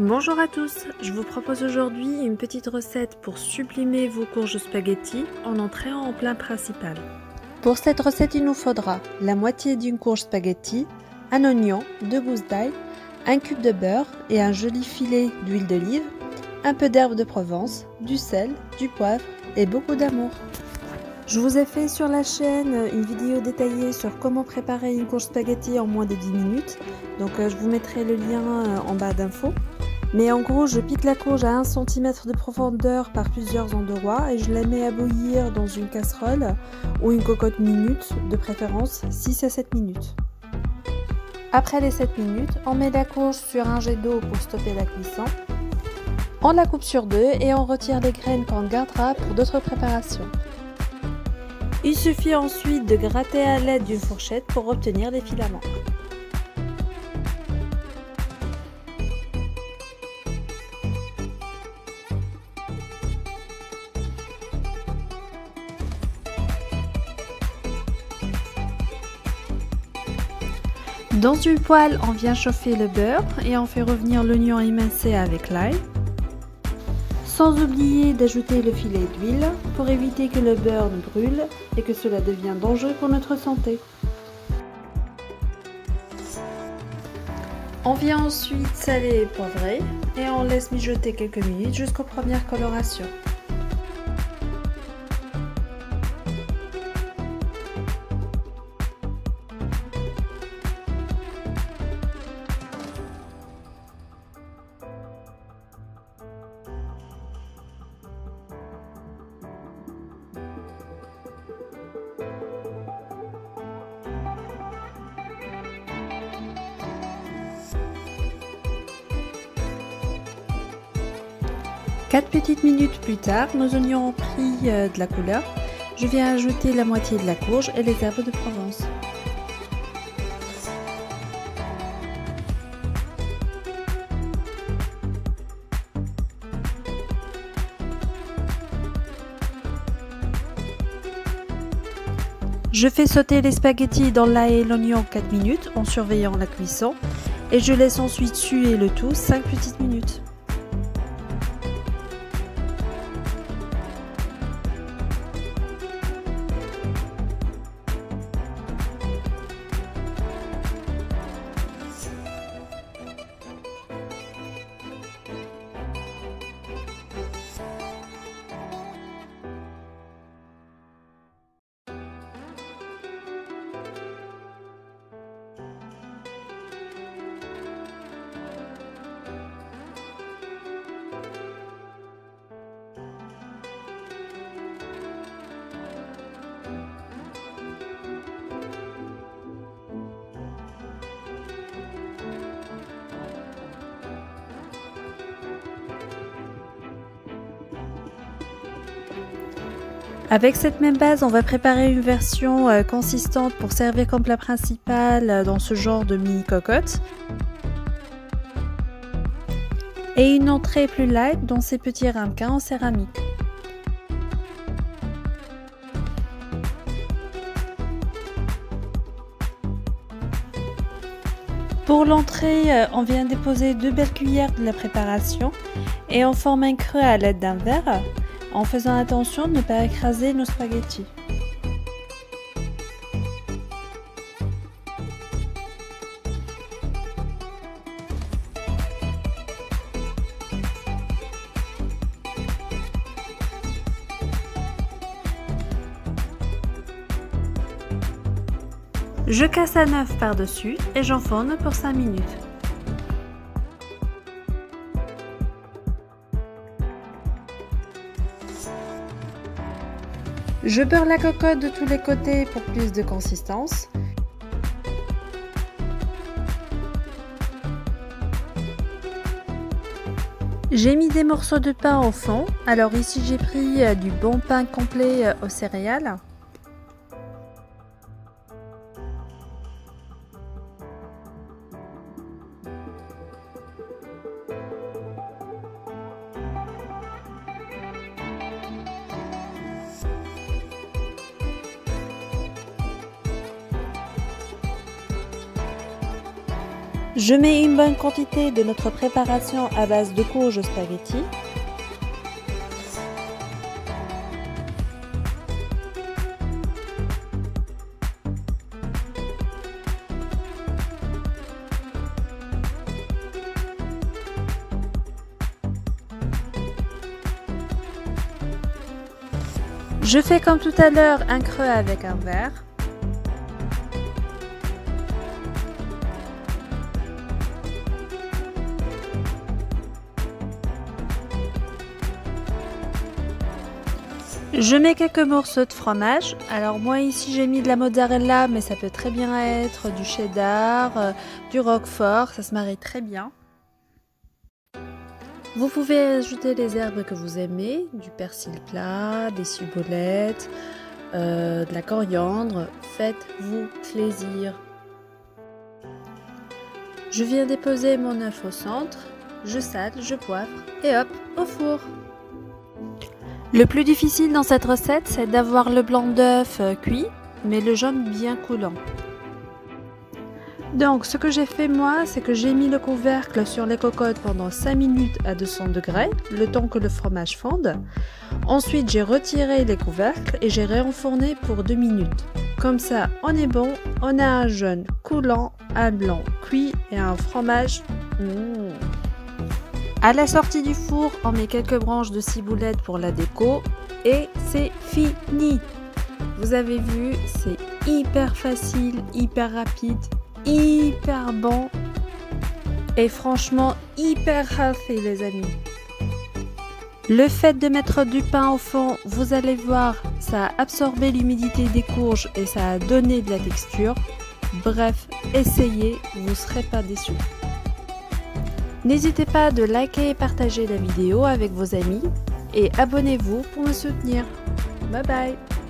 Bonjour à tous, je vous propose aujourd'hui une petite recette pour sublimer vos courges spaghetti en entrée en plat principal. Pour cette recette, il nous faudra la moitié d'une courge spaghetti, un oignon, 2 gousses d'ail, un cube de beurre et un joli filet d'huile d'olive, un peu d'herbe de Provence, du sel, du poivre et beaucoup d'amour. Je vous ai fait sur la chaîne une vidéo détaillée sur comment préparer une courge spaghetti en moins de 10 minutes, donc je vous mettrai le lien en bas d'infos. Mais en gros, je pique la courge à 1 cm de profondeur par plusieurs endroits et je la mets à bouillir dans une casserole ou une cocotte minute, de préférence 6 à 7 minutes. Après les 7 minutes, on met la courge sur un jet d'eau pour stopper la cuisson. On la coupe sur deux et on retire les graines qu'on gardera pour d'autres préparations. Il suffit ensuite de gratter à l'aide d'une fourchette pour obtenir des filaments. Dans une poêle, on vient chauffer le beurre et on fait revenir l'oignon émincé avec l'ail. Sans oublier d'ajouter le filet d'huile pour éviter que le beurre ne brûle et que cela devienne dangereux pour notre santé. On vient ensuite saler et poivrer et on laisse mijoter quelques minutes jusqu'aux premières colorations. Quatre petites minutes plus tard, nos oignons ont pris de la couleur. Je viens ajouter la moitié de la courge et les herbes de Provence. Je fais sauter les spaghettis dans l'ail et l'oignon 4 minutes en surveillant la cuisson et je laisse ensuite suer le tout 5 petites minutes. Avec cette même base, on va préparer une version consistante pour servir comme plat principal dans ce genre de mini cocotte. Et une entrée plus light dans ces petits ramequins en céramique. Pour l'entrée, on vient déposer 2 belles cuillères de la préparation et on forme un creux à l'aide d'un verre, en faisant attention de ne pas écraser nos spaghettis. Je casse à 9 par-dessus et j'enfourne pour 5 minutes. Je beurre la cocotte de tous les côtés pour plus de consistance. J'ai mis des morceaux de pain au fond, alors ici j'ai pris du bon pain complet aux céréales. Je mets une bonne quantité de notre préparation à base de courges spaghetti. Je fais comme tout à l'heure un creux avec un verre. Je mets quelques morceaux de fromage. Alors moi ici j'ai mis de la mozzarella, mais ça peut très bien être du cheddar, du roquefort, ça se marie très bien. Vous pouvez ajouter les herbes que vous aimez, du persil plat, des ciboulettes, de la coriandre. Faites-vous plaisir. Je viens déposer mon œuf au centre, je sale, je poivre et hop, au four. Le plus difficile dans cette recette, c'est d'avoir le blanc d'œuf cuit, mais le jaune bien coulant. Donc ce que j'ai fait moi, c'est que j'ai mis le couvercle sur les cocottes pendant 5 minutes à 200 degrés, le temps que le fromage fonde. Ensuite j'ai retiré les couvercles et j'ai réenfourné pour 2 minutes. Comme ça on est bon, on a un jaune coulant, un blanc cuit et un fromage. À la sortie du four, on met quelques branches de ciboulette pour la déco et c'est fini. Vous avez vu, c'est hyper facile, hyper rapide, hyper bon et franchement hyper healthy les amis. Le fait de mettre du pain au fond, vous allez voir, ça a absorbé l'humidité des courges et ça a donné de la texture. Bref, essayez, vous ne serez pas déçus. N'hésitez pas de liker et partager la vidéo avec vos amis et abonnez-vous pour me soutenir. Bye bye!